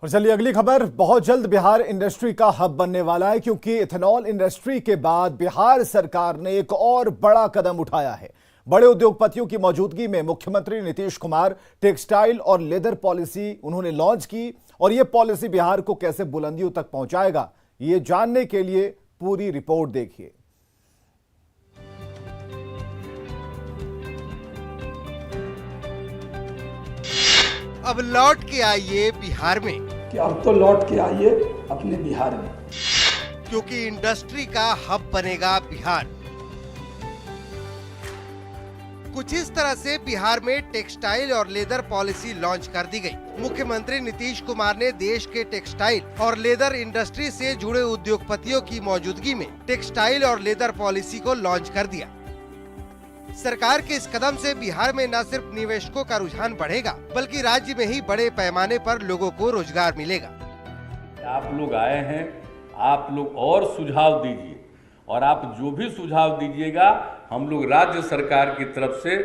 और चलिए अगली खबर। बहुत जल्द बिहार इंडस्ट्री का हब बनने वाला है, क्योंकि इथेनॉल इंडस्ट्री के बाद बिहार सरकार ने एक और बड़ा कदम उठाया है। बड़े उद्योगपतियों की मौजूदगी में मुख्यमंत्री नीतीश कुमार टेक्सटाइल और लेदर पॉलिसी उन्होंने लॉन्च की, और यह पॉलिसी बिहार को कैसे बुलंदियों तक पहुंचाएगा, ये जानने के लिए पूरी रिपोर्ट देखिए। अब लौट के आइए बिहार में, कि अब तो लौट के आइए अपने बिहार में, क्योंकि इंडस्ट्री का हब बनेगा बिहार। कुछ इस तरह से बिहार में टेक्सटाइल और लेदर पॉलिसी लॉन्च कर दी गई। मुख्यमंत्री नीतीश कुमार ने देश के टेक्सटाइल और लेदर इंडस्ट्री से जुड़े उद्योगपतियों की मौजूदगी में टेक्सटाइल और लेदर पॉलिसी को लॉन्च कर दिया। सरकार के इस कदम से बिहार में न सिर्फ निवेशकों का रुझान बढ़ेगा, बल्कि राज्य में ही बड़े पैमाने पर लोगों को रोजगार मिलेगा। आप लोग आए हैं, आप लोग और सुझाव दीजिए, और आप जो भी सुझाव दीजिएगा हम लोग राज्य सरकार की तरफ से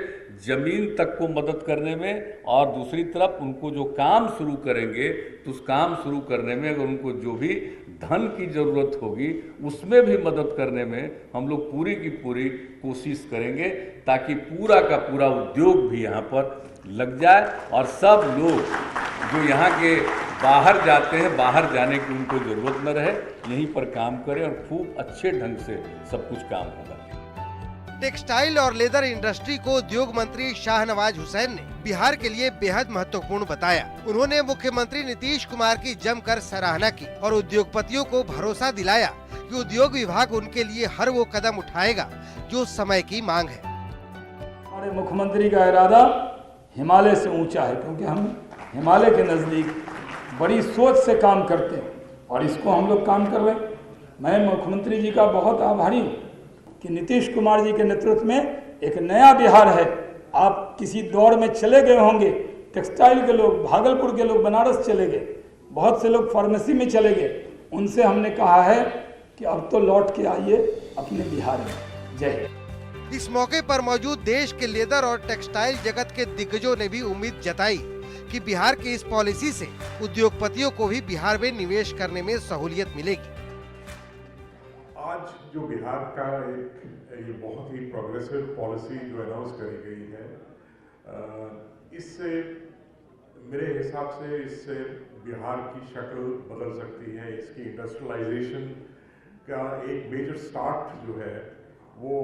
जमीन तक को मदद करने में, और दूसरी तरफ उनको जो काम शुरू करेंगे तो उस काम शुरू करने में अगर उनको जो भी धन की जरूरत होगी उसमें भी मदद करने में हम लोग पूरी की पूरी कोशिश करेंगे, ताकि पूरा का पूरा उद्योग भी यहाँ पर लग जाए और सब लोग जो यहाँ के बाहर जाते हैं, बाहर जाने की उनको जरूरत न रहे, यहीं पर काम करें और खूब अच्छे ढंग से सब कुछ काम होगा। टेक्सटाइल और लेदर इंडस्ट्री को उद्योग मंत्री शाहनवाज हुसैन ने बिहार के लिए बेहद महत्वपूर्ण बताया। उन्होंने मुख्यमंत्री नीतीश कुमार की जमकर सराहना की और उद्योगपतियों को भरोसा दिलाया कि उद्योग विभाग उनके लिए हर वो कदम उठाएगा जो समय की मांग है। हमारे मुख्यमंत्री का इरादा हिमालय से ऊंचा है, क्योंकि हम हिमालय के नज़दीक बड़ी सोच से काम करते हैं और इसको हम लोग काम कर रहे हैं। मैं मुख्यमंत्री जी का बहुत आभारी हूँ कि नीतीश कुमार जी के नेतृत्व में एक नया बिहार है। आप किसी दौर में चले गए होंगे, टेक्सटाइल के लोग, भागलपुर के लोग बनारस चले गए, बहुत से लोग फार्मेसी में चले गए। उनसे हमने कहा है कि अब तो लौट के आइए अपने बिहार में। जय हिंद। इस मौके पर मौजूद देश के लेदर और टेक्सटाइल जगत के दिग्गजों ने भी उम्मीद जताई कि बिहार की इस पॉलिसी से उद्योगपतियों को भी बिहार में निवेश करने में सहूलियत मिलेगी। आज जो बिहार का ये बहुत ही प्रोग्रेसिव पॉलिसी जो अनाउंस करी गई है, इससे मेरे हिसाब से इससे बिहार की शक्ल बदल सकती है। इसकी इंडस्ट्रियलाइजेशन का एक मेजर स्टार्ट जो है वो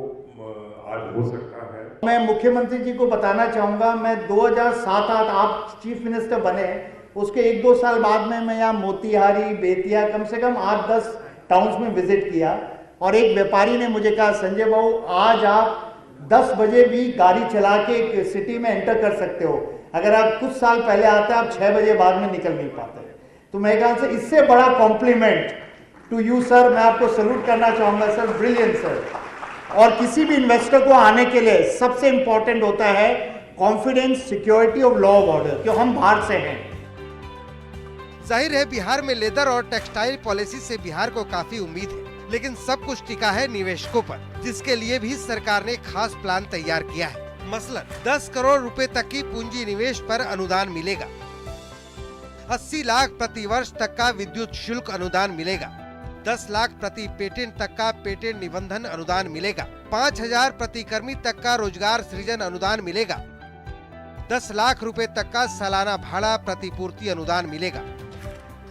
आज हो सकता है। मैं मुख्यमंत्री जी को बताना चाहूँगा, मैं 2007-8 आप चीफ मिनिस्टर बने, उसके 1-2 साल बाद में मैं यहाँ मोतिहारी, बेतिया, कम से कम 8-10 टाउन्स में विजिट किया, और एक व्यापारी ने मुझे कहा, संजय बाबू आज आप 10 बजे भी गाड़ी चला के सिटी में एंटर कर सकते हो, अगर आप कुछ साल पहले आते आप 6 बजे बाद में निकल नहीं पाते। तो मैं कहा से इससे बड़ा कॉम्प्लीमेंट टू यू सर, मैं आपको सैल्यूट करना चाहूँगा सर, ब्रिलियंट सर। और किसी भी इन्वेस्टर को आने के लिए सबसे इंपॉर्टेंट होता है confidence, security of law of order, क्यों हम बाहर से हैं। जाहिर है बिहार में लेदर और टेक्सटाइल पॉलिसी से बिहार को काफी उम्मीद है, लेकिन सब कुछ टिका है निवेशकों पर, जिसके लिए भी सरकार ने खास प्लान तैयार किया है। मसलन 10 करोड़ रुपए तक की पूंजी निवेश पर अनुदान मिलेगा, 80 लाख प्रति वर्ष तक का विद्युत शुल्क अनुदान मिलेगा, 10 लाख प्रति पेटेंट तक का पेटेंट निबंधन अनुदान मिलेगा, 5000 प्रति कर्मी तक का रोजगार सृजन अनुदान मिलेगा, 10 लाख रुपए तक का सालाना भाड़ा प्रतिपूर्ति अनुदान मिलेगा।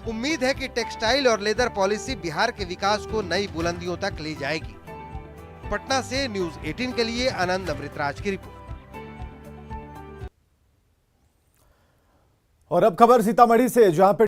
उम्मीद है कि टेक्सटाइल और लेदर पॉलिसी बिहार के विकास को नई बुलंदियों तक ले जाएगी। पटना से न्यूज़ 18 के लिए आनंद अमृतराज की रिपोर्ट। और अब खबर सीतामढ़ी से, जहां पे